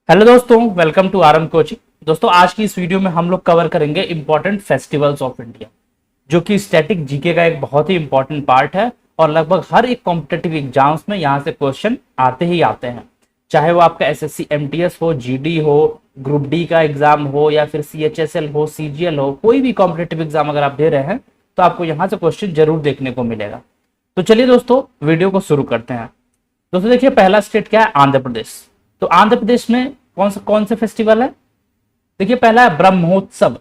Hello दोस्तों, welcome to RM coaching. दोस्तों, आज की इस वीडियो में हम लोग कवर करेंगे इंपॉर्टेंट फेस्टिवल्स ऑफ इंडिया, जो कि स्टैटिक जीके का एक बहुत ही इंपॉर्टेंट पार्ट है और लगभग हर एक कॉम्पिटेटिव एग्जाम्स में यहाँ से क्वेश्चन आते ही आते हैं। चाहे वो आपका एसएससी एमटीएस हो, जीडी हो, ग्रुप डी का एग्जाम हो या फिर सीएचएसएल हो, सीजीएल हो, कोई भी कॉम्पिटेटिव एग्जाम अगर आप दे रहे हैं तो आपको यहाँ से क्वेश्चन जरूर देखने को मिलेगा। तो चलिए दोस्तों, वीडियो को शुरू करते हैं। दोस्तों देखिए, पहला स्टेट क्या है? आंध्र प्रदेश। तो आंध्र प्रदेश में कौन से फेस्टिवल है? देखिए, पहला है ब्रह्मोत्सव।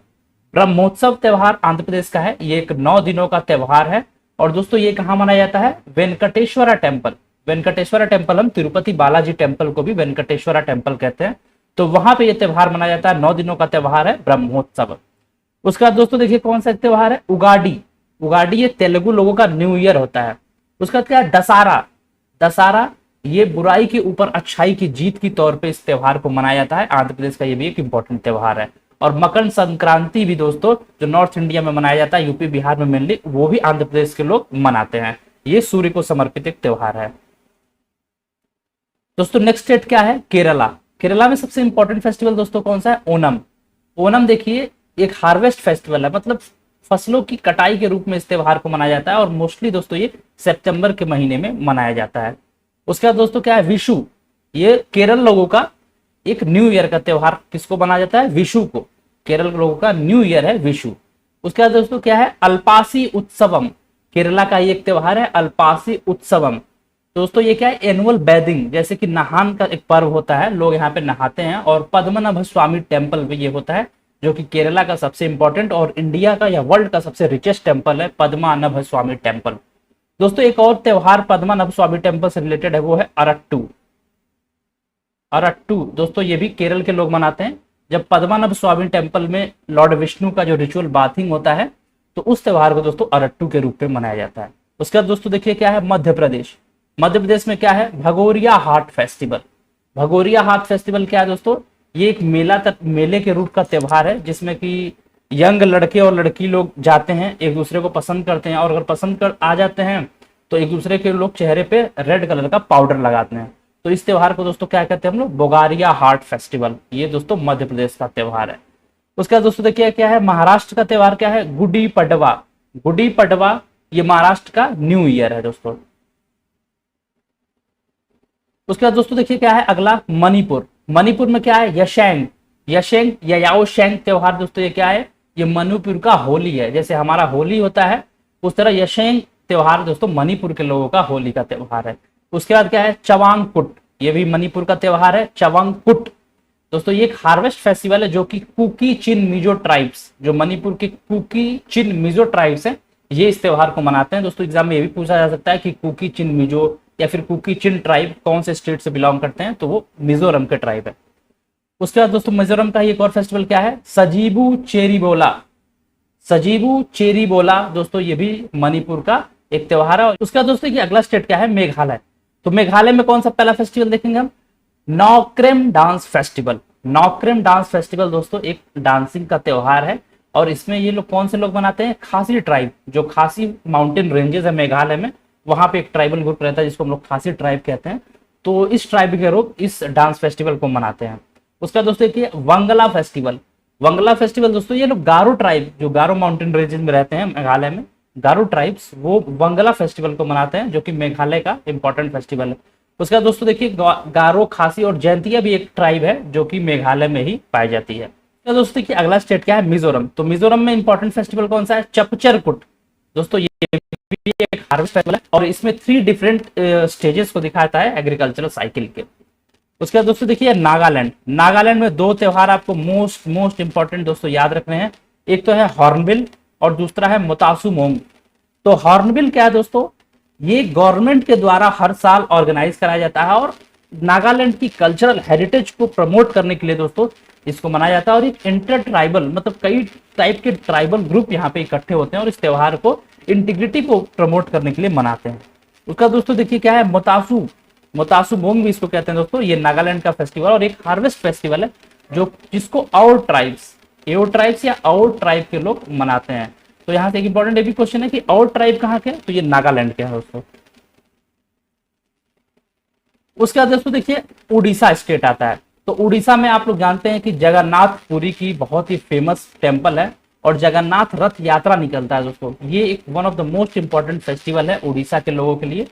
ब्रह्मोत्सव त्योहार आंध्र प्रदेश का है। ये एक 9 दिनों का त्योहार है और दोस्तों ये कहां मनाया जाता है? वेंकटेश्वरा टेम्पल। वेंकटेश्वरा टेम्पल, हम तिरुपति बालाजी टेम्पल को भी वेंकटेश्वरा टेम्पल कहते हैं। तो वहां पे ये त्योहार मनाया जाता है। 9 दिनों का त्योहार है ब्रह्मोत्सव। उसके बाद दोस्तों देखिए, कौन सा त्योहार है? उगाड़ी। उगाड़ी ये तेलुगु लोगों का न्यू ईयर होता है। उसके बाद क्या है? दशहरा। दशहरा ये बुराई के ऊपर अच्छाई की जीत की तौर पे इस त्योहार को मनाया जाता है। आंध्र प्रदेश का ये भी एक इंपॉर्टेंट त्योहार है। और मकर संक्रांति भी दोस्तों, जो नॉर्थ इंडिया में मनाया जाता है, यूपी बिहार में मेनली, वो भी आंध्र प्रदेश के लोग मनाते हैं। ये सूर्य को समर्पित एक त्योहार है। दोस्तों नेक्स्ट स्टेट क्या है? केरला। केरला में सबसे इंपॉर्टेंट फेस्टिवल दोस्तों कौन सा है? ओणम। ओणम देखिए, एक हार्वेस्ट फेस्टिवल है, मतलब फसलों की कटाई के रूप में इस त्योहार को मनाया जाता है और मोस्टली दोस्तों ये सितंबर के महीने में मनाया जाता है। उसके बाद दोस्तों क्या है? विशु। ये केरल लोगों का एक न्यू ईयर का त्योहार। किसको मनाया जाता है? विशु को। केरल लोगों का न्यू ईयर है विशु। उसके बाद दोस्तों क्या है? अल्पासी उत्सवम। केरला का ये एक त्योहार है, अल्पासी उत्सवम। दोस्तों ये क्या है? एनुअल बैदिंग, जैसे कि नहान का एक पर्व होता है, लोग यहाँ पे नहाते हैं। और पद्मनाभ स्वामी टेम्पल पे ये होता है, जो कि केरला का सबसे इंपॉर्टेंट और इंडिया का या वर्ल्ड का सबसे रिचेस्ट टेम्पल है, पद्मनाभ स्वामी टेम्पल। दोस्तों एक और त्योहार पद्मनाभ स्वामी टेम्पल से रिलेटेड है, वो है अरट्टू। अरट्टू दोस्तों ये भी केरल के लोग मनाते हैं। जब पद्मनाभ स्वामी टेम्पल में लॉर्ड विष्णु का जो रिचुअल बाथिंग होता है, तो उस त्योहार को दोस्तों अरट्टू के रूप में मनाया जाता है। उसके बाद दोस्तों देखिए क्या है? मध्य प्रदेश। मध्य प्रदेश में क्या है? भगोरिया हाट फेस्टिवल। भगोरिया हाट फेस्टिवल क्या है दोस्तों? ये एक मेले के रूप का त्योहार है, जिसमें कि यंग लड़के और लड़की लोग जाते हैं, एक दूसरे को पसंद करते हैं और अगर पसंद कर आ जाते हैं तो एक दूसरे के लोग चेहरे पे रेड कलर का पाउडर लगाते हैं। तो इस त्योहार को दोस्तों क्या कहते हैं हम लोग? बोगारिया हाट फेस्टिवल। ये दोस्तों मध्य प्रदेश का त्योहार है। उसके बाद दोस्तों देखिए क्या है? महाराष्ट्र का त्योहार क्या है? गुडी पडवा। गुडी पडवा ये महाराष्ट्र का न्यू ईयर है दोस्तों। उसके बाद दोस्तों देखिए क्या है? अगला मणिपुर। मणिपुर में क्या है? यशेंग। यशेंग या याओशेंग त्योहार दोस्तों ये क्या है? ये मणिपुर का होली है। जैसे हमारा होली होता है, उस तरह यशेंग त्योहार दोस्तों मणिपुर के लोगों का होली का त्योहार है। उसके बाद क्या है? चवांगकुट। ये भी मणिपुर का त्योहार है, चवांगकुट। दोस्तों ये एक हार्वेस्ट फेस्टिवल है, जो कि कुकी चिन मिजो ट्राइब्स, जो मणिपुर के कुकी चिन मिजो ट्राइब्स हैं, ये इस त्योहार को मनाते हैं। दोस्तों एग्जाम में ये भी पूछा जा सकता है कि कुकी चिन मिजो या फिर कुकी चिन ट्राइब कौन से स्टेट से बिलोंग करते हैं, तो वो मिजोरम के ट्राइब है। उसके बाद दोस्तों मिजोरम का एक और फेस्टिवल क्या है? सजीबू चेरीबोला। सजीबू चेरीबोला दोस्तों ये भी मणिपुर का एक त्योहार है। उसका दोस्तों ये अगला स्टेट क्या है? मेघालय। तो मेघालय में कौन सा पहला फेस्टिवल देखेंगे हम? नौक्रेम डांस फेस्टिवल। नौक्रेम डांस फेस्टिवल दोस्तों एक डांसिंग का त्योहार है और इसमें ये लोग कौन से लोग मनाते हैं? खासी ट्राइब। जो खासी माउंटेन रेंजेस है मेघालय में, वहां पे एक ट्राइबल ग्रुप रहता है जिसको हम लोग खासी ट्राइब कहते हैं। तो इस ट्राइब के लोग इस डांस फेस्टिवल को मनाते हैं। उसका दोस्तों देखिए वंगला फेस्टिवल। वंगला फेस्टिवल दोस्तों ये लोग गारो ट्राइब, जो गारो माउंटेन रेंजेस में रहते हैं मेघालय में, गारो ट्राइब्स, वो वंगला फेस्टिवल को मनाते हैं, जो कि मेघालय का इंपॉर्टेंट फेस्टिवल है। उसका दोस्तों देखिए गारो, खासी और जैंतिया भी एक ट्राइब है, जो कि मेघालय में ही पाई जाती है। तो दोस्तों देखिए अगला स्टेट क्या है? मिजोरम। तो मिजोरम में इंपॉर्टेंट फेस्टिवल कौन सा है? चपचरकुट। दोस्तों ये भी एक हार्वेस्ट फेस्टिवल है और इसमें 3 डिफरेंट स्टेजेस को दिखाता है एग्रीकल्चरल साइकिल के। उसके बाद दोस्तों देखिए नागालैंड। नागालैंड में 2 त्योहार आपको मोस्ट इंपॉर्टेंट दोस्तों याद रखने हैं। एक तो है हॉर्नबिल और दूसरा है मोतासुमोंग। तो हॉर्नबिल क्या है दोस्तों? ये गवर्नमेंट के द्वारा हर साल ऑर्गेनाइज कराया जाता है और नागालैंड की कल्चरल हेरिटेज को प्रमोट करने के लिए दोस्तों इसको मनाया जाता है। और एक इंटर ट्राइबल, मतलब कई टाइप के ट्राइबल ग्रुप यहाँ पे इकट्ठे होते हैं और इस त्योहार को, इंटीग्रिटी को प्रमोट करने के लिए मनाते हैं। उसका दोस्तों देखिए क्या है? मोतासुमोंग भी इसको कहते हैं दोस्तों। ये नागालैंड का फेस्टिवल और एक हार्वेस्ट फेस्टिवल है, जो जिसको और ट्राइब्स या और ट्राइब के लोग मनाते हैं। तो यहाँ से एक इंपॉर्टेंट ये भी क्वेश्चन है कि और ट्राइब कहाँ के? तो ये नागालैंड के हैं दोस्तों। उसके बाद दोस्तों देखिए उड़ीसा स्टेट आता है। तो उड़ीसा में आप लोग जानते हैं कि जगन्नाथ पुरी की बहुत ही फेमस टेम्पल है और जगन्नाथ रथ यात्रा निकलता है दोस्तों। ये एक one of the most important festival है उड़ीसा के लोगों के लिए।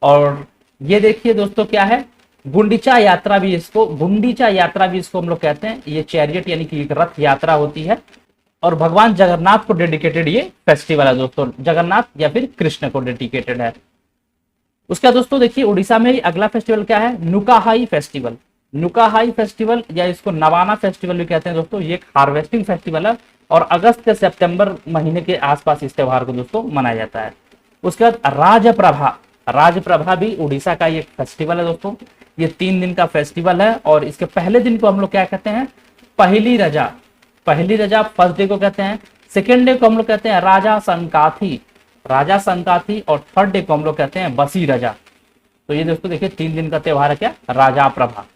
और ये देखिए दोस्तों क्या है, गुंडीचा यात्रा भी इसको, गुंडीचा यात्रा भी इसको हम लोग कहते हैं। ये चैरियट यानी कि एक रथ यात्रा होती है और भगवान जगन्नाथ को डेडिकेटेड ये फेस्टिवल है दोस्तों, जगन्नाथ या फिर कृष्ण को डेडिकेटेड है। उसका दोस्तों देखिए उड़ीसा में अगला फेस्टिवल क्या है, नुकाहाई फेस्टिवल। नुकाहाई फेस्टिवल या इसको नवाना फेस्टिवल भी कहते हैं दोस्तों। ये एक हार्वेस्टिंग फेस्टिवल है और अगस्त से सितंबर महीने के आसपास इस त्योहार को दोस्तों मनाया जाता है। उसके बाद राजप्रभा, राजप्रभा भी उड़ीसा का एक फेस्टिवल है दोस्तों। ये 3 दिन का फेस्टिवल है और इसके पहले दिन को हम लोग क्या कहते हैं, पहली रजा। पहली रजा फर्स्ट डे को कहते हैं। सेकेंड डे को हम लोग कहते हैं राजा संकाथी, राजा संकाथी। और थर्ड डे को हम लोग कहते हैं बसी रजा। तो ये दोस्तों देखिए 3 दिन का त्योहार है क्या, राजा प्रभा।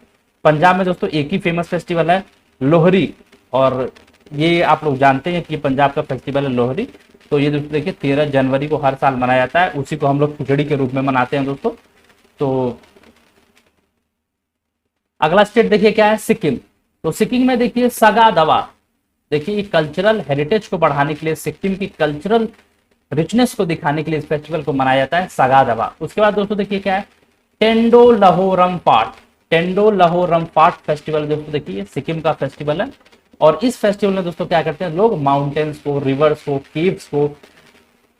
पंजाब में दोस्तों एक ही फेमस फेस्टिवल है लोहरी, और ये आप लोग जानते हैं कि पंजाब का फेस्टिवल है लोहरी। तो ये दोस्तों देखिए 13 जनवरी को हर साल मनाया जाता है, उसी को हम लोग खिचड़ी के रूप में मनाते हैं दोस्तों। तो अगला स्टेट देखिए क्या है, सिक्किम। तो सिक्किम में देखिए सगा दवा। देखिए कल्चरल हेरिटेज को बढ़ाने के लिए, सिक्किम की कल्चरल रिचनेस को दिखाने के लिए इस फेस्टिवल को मनाया जाता है, सगा दवा। उसके बाद दोस्तों देखिए क्या है, टेंडो लहोरम पाट। टेंडो लहोरम पाट फेस्टिवल दोस्तों देखिए सिक्किम का फेस्टिवल है। और इस फेस्टिवल में दोस्तों क्या करते हैं लोग, माउंटेन्स को, रिवर्स को, केव्स को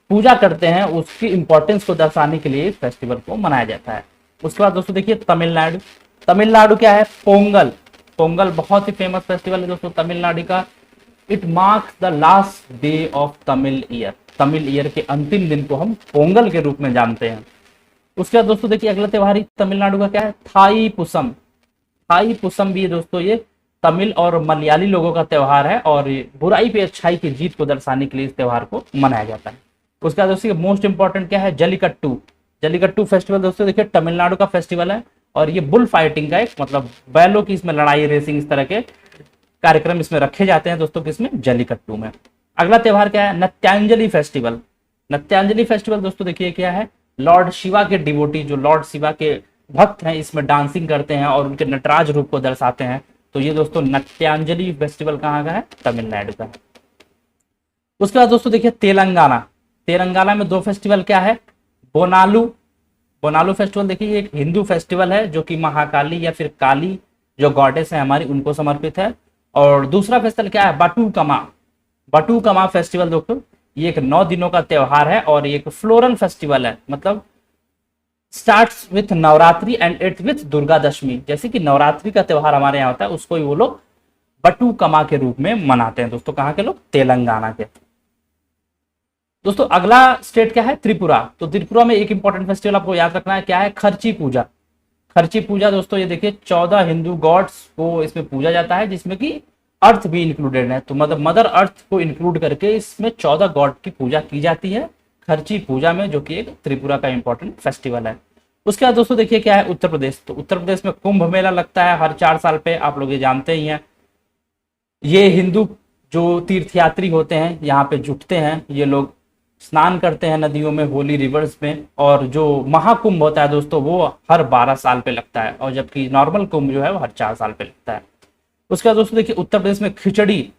पूजा करते हैं, उसकी इंपॉर्टेंस को दर्शाने के लिए इस फेस्टिवल को मनाया जाता है। उसके बाद दोस्तों देखिए तमिलनाडु। तमिलनाडु क्या है, पोंगल। पोंगल बहुत ही फेमस फेस्टिवल है दोस्तों तमिलनाडु का। It marks the last day of Tamil year. Tamil year के अंतिम दिन को हम पोंगल के रूप में जानते हैं। उसके बाद दोस्तों देखिए अगला त्योहार ही तमिलनाडु का क्या है, थाई पुसम। थाई पुसम भी दोस्तों ये तमिल और मलयाली लोगों का त्योहार है और बुराई पे अच्छाई की जीत को दर्शाने के लिए इस त्योहार को मनाया जाता है। उसके बाद दोस्तों मोस्ट इंपॉर्टेंट क्या है, जल्लीकट्टू। जल्लीकट्टू फेस्टिवल दोस्तों देखिए तमिलनाडु का फेस्टिवल है और ये बुल फाइटिंग का एक मतलब बैलों की इसमें लड़ाई, रेसिंग, इस तरह के कार्यक्रम इसमें रखे जाते हैं दोस्तों किसमें, जल्लीकट्टू में। अगला त्योहार क्या है, नत्यांजलि फेस्टिवल। नत्यांजलि फेस्टिवल दोस्तों देखिए क्या है, लॉर्ड शिवा के डिवोटी, जो लॉर्ड शिवा के भक्त हैं, इसमें डांसिंग करते हैं और उनके नटराज रूप को दर्शाते हैं। तो ये दोस्तों नत्यांजलि फेस्टिवल कहाँ का है, तमिलनाडु का है। उसके बाद दोस्तों देखिए तेलंगाना। तेलंगाना में 2 फेस्टिवल क्या है, बोनालू। बोनालू फेस्टिवल देखिए एक हिंदू फेस्टिवल है जो कि महाकाली या फिर काली जो गॉडेस है हमारी, उनको समर्पित है। और दूसरा फेस्टिवल क्या है, बटुकमा। बटुकमा फेस्टिवल दोस्तों ये एक 9 दिनों का त्योहार है और ये एक फ्लोरल फेस्टिवल है, मतलब starts with Navratri and ends with Durga Dashami. जैसे कि नवरात्रि का त्योहार हमारे यहाँ होता है, उसको ही वो लोग बटुकमा के रूप में मनाते हैं दोस्तों। कहाँ के लोग, तेलंगाना के। दोस्तों अगला स्टेट क्या है, त्रिपुरा। तो त्रिपुरा में एक इंपॉर्टेंट फेस्टिवल आपको याद रखना है, क्या है, खर्ची पूजा। खर्ची पूजा दोस्तों ये देखिए 14 हिंदू गॉड्स को इसमें पूजा जाता है, जिसमें कि अर्थ भी इंक्लूडेड है। तो मतलब मदर अर्थ को इंक्लूड करके इसमें 14 गॉड की पूजा की जाती है खर्ची पूजा में, जो कि एक त्रिपुरा का इंपॉर्टेंट फेस्टिवल है। उसके बाद दोस्तों देखिए क्या है, उत्तर प्रदेश। तो उत्तर प्रदेश में कुंभ मेला लगता है हर 4 साल पे, आप लोग ये जानते ही हैं। ये हिंदू जो तीर्थयात्री होते हैं यहाँ पे जुटते हैं, ये लोग स्नान करते हैं नदियों में, होली रिवर्स में। और जो महाकुंभ होता है दोस्तों वो हर 12 साल पे लगता है, और जबकि नॉर्मल कुंभ जो है वो हर 4 साल पे लगता है। उसके बाद दोस्तों देखिए उत्तर प्रदेश में खिचड़ी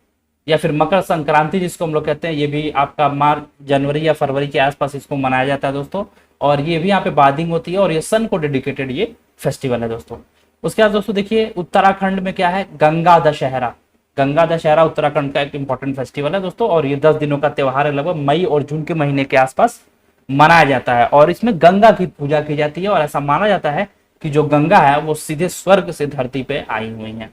या फिर मकर संक्रांति जिसको हम लोग कहते हैं, ये भी आपका मार्च, जनवरी या फरवरी के आसपास इसको मनाया जाता है दोस्तों। और ये भी यहाँ पे बादिंग होती है और ये सन को डेडिकेटेड ये फेस्टिवल है दोस्तों। उसके बाद दोस्तों देखिए उत्तराखंड में क्या है, गंगा दशहरा। गंगा दशहरा उत्तराखंड का एक इंपॉर्टेंट फेस्टिवल है दोस्तों, और ये 10 दिनों का त्योहार है, लगभग मई और जून के महीने के आसपास मनाया जाता है। और इसमें गंगा की पूजा की जाती है और ऐसा माना जाता है कि जो गंगा है वो सीधे स्वर्ग से धरती पे आई हुई है।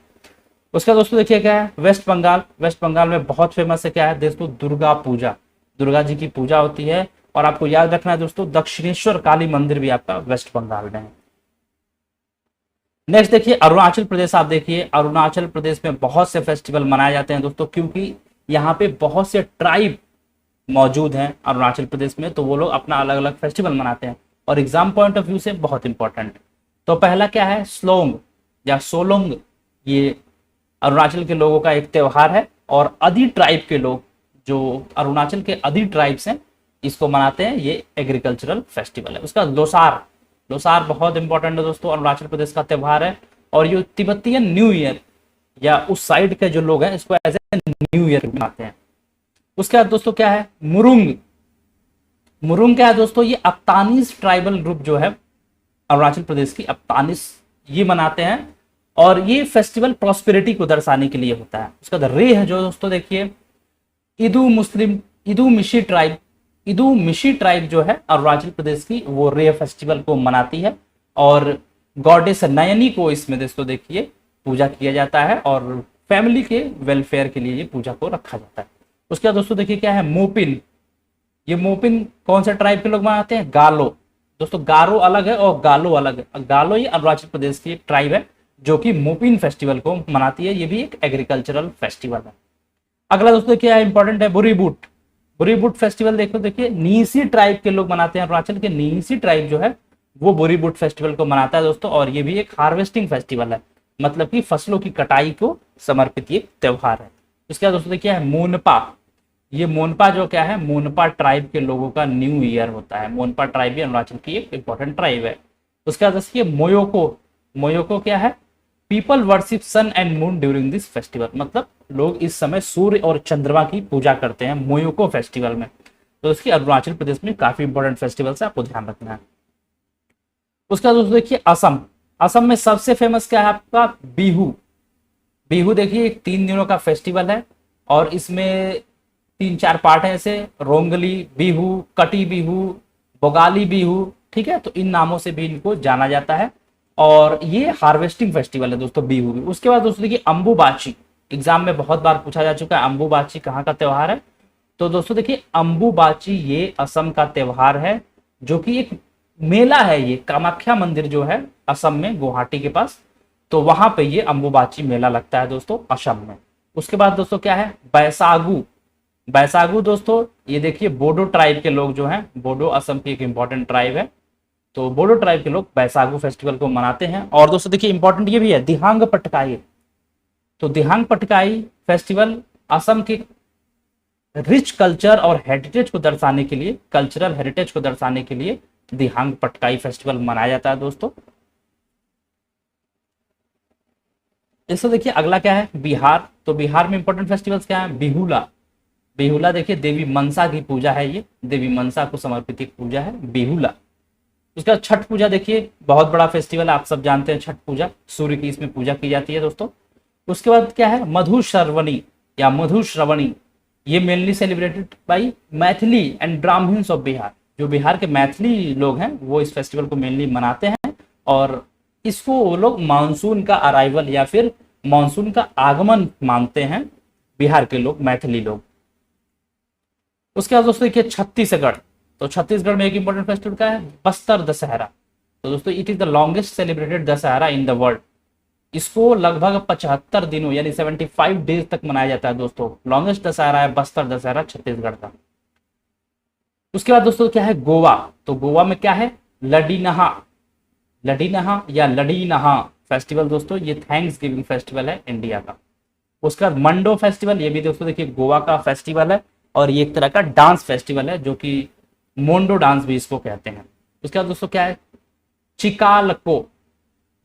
उसका दोस्तों देखिए क्या है, वेस्ट बंगाल। वेस्ट बंगाल में बहुत फेमस है क्या है दोस्तों, दुर्गा पूजा। दुर्गा जी की पूजा होती है। और आपको याद रखना है दोस्तों, दक्षिणेश्वर काली मंदिर भी आपका वेस्ट बंगाल में है। नेक्स्ट देखिए अरुणाचल प्रदेश। आप देखिए अरुणाचल प्रदेश में बहुत से फेस्टिवल मनाए जाते हैं दोस्तों, क्योंकि यहाँ पे बहुत से ट्राइब मौजूद हैं अरुणाचल प्रदेश में, तो वो लोग अपना अलग अलग फेस्टिवल मनाते हैं और एग्जाम पॉइंट ऑफ व्यू से बहुत इंपॉर्टेंट। तो पहला क्या है, स्लोंग या सोलोंग। ये अरुणाचल के लोगों का एक त्योहार है और अदी ट्राइब के लोग, जो अरुणाचल के अदी ट्राइब्स हैं, इसको मनाते हैं। ये एग्रीकल्चरल फेस्टिवल है। उसका लोसार। लोसार बहुत इंपॉर्टेंट है दोस्तों, अरुणाचल प्रदेश का त्योहार है और ये तिब्बतियन न्यू ईयर या उस साइड के जो लोग हैं इसको एज ए न्यू ईयर मनाते हैं। उसके बाद दोस्तों क्या है मुरुंग। मुरुंग क्या है दोस्तों, ये अप्तानीस ट्राइबल ग्रुप जो है अरुणाचल प्रदेश की अप्तानीस, ये मनाते हैं और ये फेस्टिवल प्रॉस्पेरिटी को दर्शाने के लिए होता है। उसका रे है जो दोस्तों देखिए इदू मिशी ट्राइब जो है अरुणाचल प्रदेश की, वो रे फेस्टिवल को मनाती है और गॉडेस नयनी को इसमें दोस्तों देखिए पूजा किया जाता है और फैमिली के वेलफेयर के लिए ये पूजा को रखा जाता है। उसके बाद दोस्तों देखिए क्या है मोपिन। ये मोपिन कौन से ट्राइब के लोग मनाते हैं, गालो। दोस्तों गारो अलग है और गालो अलग है। गालो ये अरुणाचल प्रदेश की एक ट्राइब है जो कि मोपिन फेस्टिवल को मनाती है। ये भी एक एग्रीकल्चरल फेस्टिवल है। अगला दोस्तों क्या है इंपॉर्टेंट है बुरीबूट। बुरीबूट फेस्टिवल देखिए नीसी ट्राइब के लोग मनाते हैं। अरुणाचल के नीसी ट्राइब जो है वो बुरीबूट फेस्टिवल को मनाता है दोस्तों, और ये भी एक हार्वेस्टिंग फेस्टिवल है, मतलब कि फसलों की कटाई को समर्पित एक त्योहार है। उसके बाद दोस्तों क्या है मोनपा। ये मोनपा जो क्या है, मोनपा ट्राइब के लोगों का न्यू ईयर होता है। मोनपा ट्राइब भी अरुणाचल की एक इंपॉर्टेंट ट्राइब है। उसके बाद देखिए मोयोको। मोयोको क्या है, people worship sun and moon during this festival, मतलब लोग इस समय सूर्य और चंद्रमा की पूजा करते हैं मोयोको फेस्टिवल में। तो इसकी अरुणाचल प्रदेश में काफी इंपॉर्टेंट फेस्टिवल है, आपको ध्यान रखना है। उसका दोस्तों देखिए असम। असम में सबसे फेमस क्या है आपका बिहू। बिहू देखिए एक 3 दिनों का फेस्टिवल है और इसमें 3-4 पार्ट है, ऐसे रोंगली बिहू, कटी बिहू, बोगाली बिहू, ठीक है। तो इन नामों से भी इनको जाना जाता है और ये हार्वेस्टिंग फेस्टिवल है दोस्तों बिहू भी। उसके बाद दोस्तों देखिए अम्बुबाची। एग्जाम में बहुत बार पूछा जा चुका है अम्बुबाची कहाँ का त्योहार है। तो दोस्तों देखिए अम्बुबाची ये असम का त्योहार है जो कि एक मेला है। ये कामाख्या मंदिर जो है असम में गुवाहाटी के पास, तो वहां पे ये अम्बुबाची मेला लगता है दोस्तों असम में। उसके बाद दोस्तों क्या है बैसागु। बैसागु दोस्तों ये देखिए बोडो ट्राइब के लोग जो हैं, बोडो असम की एक इंपॉर्टेंट ट्राइब है, तो बोडो ट्राइब के लोग बैसागु फेस्टिवल को मनाते हैं। और दोस्तों देखिए इंपॉर्टेंट ये भी है दिहांग पटकाई। तो दिहांग पटकाई फेस्टिवल असम के रिच कल्चर और हेरिटेज को दर्शाने के लिए, कल्चरल हेरिटेज को दर्शाने के लिए दिहांग पटकाई फेस्टिवल मनाया जाता है दोस्तों। इससे देखिए अगला क्या है बिहार। तो बिहार में इंपॉर्टेंट फेस्टिवल्स क्या है बिहुला। बिहुला देखिए देवी मनसा की पूजा है, ये देवी मनसा को समर्पित एक पूजा है बिहुला। उसके बाद छठ पूजा देखिए बहुत बड़ा फेस्टिवल है, आप सब जानते हैं छठ पूजा, सूर्य की इसमें पूजा की जाती है दोस्तों। उसके बाद क्या है मधुश्रवणी या मधुश्रवणी। ये mainly celebrated by Maithili and Brahmins of Bihar. जो बिहार के मैथिली लोग हैं वो इस फेस्टिवल को मेनली मनाते हैं और इसको वो लोग मानसून का अराइवल या फिर मानसून का आगमन मानते हैं बिहार के लोग, मैथिली लोग। उसके बाद दोस्तों देखिए छत्तीसगढ़। तो छत्तीसगढ़ में एक इंपॉर्टेंट फेस्टिवल का है बस्तर दशहरा। तो दोस्तों it is the longest celebrated Dussehra in the world. इसको लगभग 75 दिनों यानी 75 डेज तक मनाया जाता है दोस्तों। लॉन्गेस्ट दशहरा है बस्तर दशहरा छत्तीसगढ़ का। उसके बाद दोस्तों क्या है गोवा। तो गोवा में क्या है लडीनहा। लडीनहा या लडीनहा फेस्टिवल दोस्तों ये थैंक्स गिविंग फेस्टिवल है इंडिया का। उसके बाद मंडो फेस्टिवल, ये भी दोस्तों देखिए गोवा का फेस्टिवल है और ये एक तरह का डांस फेस्टिवल है जो कि मोंडो डांस भी इसको कहते हैं। उसके बाद दोस्तों क्या है चिकालको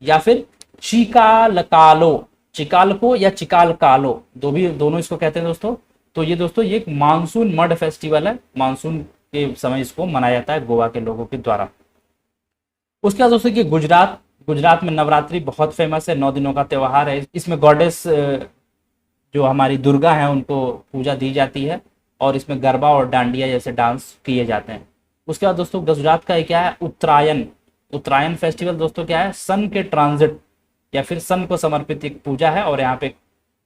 या फिर चिकालकालो। चिकालको या चिकालकालो दोनों इसको कहते हैं दोस्तों। तो ये दोस्तों ये एक मानसून मड फेस्टिवल है, मानसून के समय इसको मनाया जाता है गोवा के लोगों के द्वारा। उसके बाद दोस्तों कि गुजरात। गुजरात में नवरात्रि बहुत फेमस है, 9 दिनों का त्योहार है। इसमें गॉडेस जो हमारी दुर्गा है उनको पूजा दी जाती है और इसमें गरबा और डांडिया जैसे डांस किए जाते हैं। उसके बाद दोस्तों गुजरात का क्या है उत्तरायण। उत्तरायण फेस्टिवल दोस्तों क्या है सन के ट्रांजिट या फिर सन को समर्पित एक पूजा है और यहाँ पे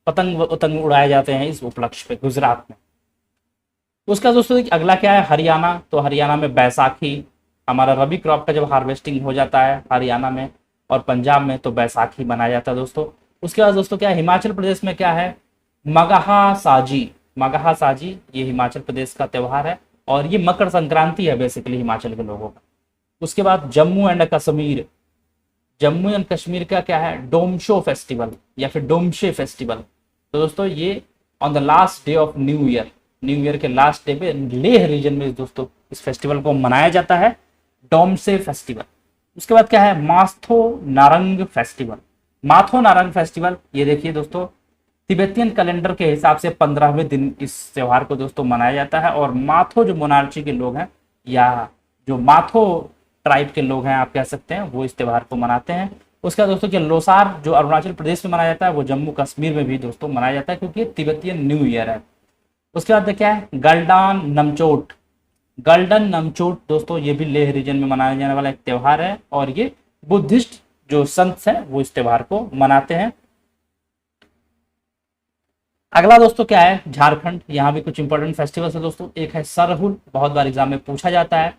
पतंग उड़ाए जाते हैं इस उपलक्ष्य पे गुजरात में। उसका दोस्तों अगला क्या है हरियाणा। तो हरियाणा में बैसाखी, हमारा रबी क्रॉप का जब हार्वेस्टिंग हो जाता है हरियाणा में और पंजाब में तो बैसाखी मनाया जाता है दोस्तों। उसके बाद दोस्तों क्या है हिमाचल प्रदेश में क्या है मगहा साजी। मगहा साजी ये हिमाचल प्रदेश का त्योहार है और ये मकर संक्रांति है बेसिकली हिमाचल के लोगों का। उसके बाद जम्मू एंड कश्मीर। जम्मू एंड कश्मीर का क्या है डोमशो फेस्टिवल या फिर डोमशे फेस्टिवल। तो दोस्तों ये on the last day of new year के लास्ट डे पे लेह रीजन में दोस्तों इस फेस्टिवल को मनाया जाता है डोमशे फेस्टिवल। उसके बाद क्या है मास्थो नारंग फेस्टिवल। माथो नारंग फेस्टिवल, ये देखिए दोस्तों, तिब्बतियन कैलेंडर के हिसाब से 15वें दिन इस त्योहार को दोस्तों मनाया जाता है। और माथो जो मोनार्ची के लोग हैं या जो माथो ट्राइब के लोग हैं आप कह सकते हैं, वो इस त्योहार को मनाते हैं। उसका दोस्तों कि लोसार जो अरुणाचल प्रदेश में मनाया जाता है, वो जम्मू कश्मीर में भी दोस्तों मनाया जाता है, क्योंकि तिब्बतियन न्यू ईयर है। उसके बाद क्या है, गल्डान नमचोट। गल्डन नमचोट दोस्तों ये भी लेह रीजन में मनाया जाने वाला एक त्योहार है, और ये बुद्धिस्ट जो संत हैं वो इस त्योहार को मनाते हैं। अगला दोस्तों क्या है, झारखंड। यहाँ भी कुछ इंपॉर्टेंट फेस्टिवल्स है दोस्तों। एक है सरहुल, बहुत बार एग्जाम में पूछा जाता है।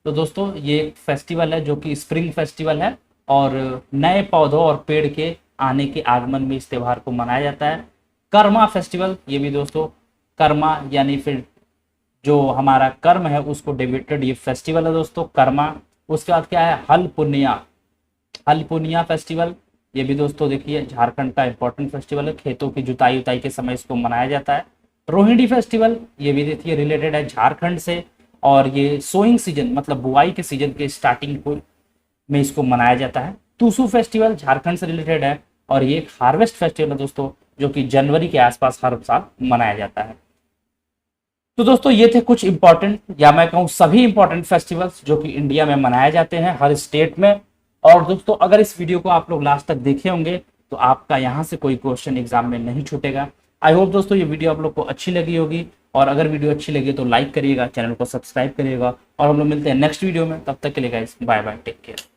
तो दोस्तों ये एक फेस्टिवल है जो कि स्प्रिंग फेस्टिवल है, और नए पौधों और पेड़ के आने के आगमन में इस त्योहार को मनाया जाता है। कर्मा फेस्टिवल, ये भी दोस्तों कर्मा यानी फिर जो हमारा कर्म है उसको डेबिटेड ये फेस्टिवल है दोस्तों, कर्मा। उसके बाद क्या है, हल पुनिया। हल पुनिया फेस्टिवल, ये भी दोस्तों देखिए झारखंड का इंपॉर्टेंट फेस्टिवल है, खेतों की जुताई उताई के समय इसको मनाया जाता है। रोहिणी फेस्टिवल, ये भी देखिए रिलेटेड है झारखंड से, और ये सोइंग सीजन मतलब बुआई के सीजन के स्टार्टिंग को में इसको मनाया जाता है। टूसू फेस्टिवल झारखंड से रिलेटेड है, और ये एक हार्वेस्ट फेस्टिवल है दोस्तों, जो कि जनवरी के आसपास हर साल मनाया जाता है। तो दोस्तों ये थे कुछ इंपॉर्टेंट, या मैं कहूँ सभी इंपॉर्टेंट फेस्टिवल्स जो कि इंडिया में मनाए जाते हैं हर स्टेट में। और दोस्तों अगर इस वीडियो को आप लोग लास्ट तक देखे होंगे तो आपका यहाँ से कोई क्वेश्चन एग्जाम में नहीं छूटेगा। आई होप दोस्तों ये वीडियो आप लोग को अच्छी लगी होगी, और अगर वीडियो अच्छी लगी तो लाइक करिएगा, चैनल को सब्सक्राइब करिएगा, और हम लोग मिलते हैं नेक्स्ट वीडियो में। तब तक के लिए guys bye bye, take care.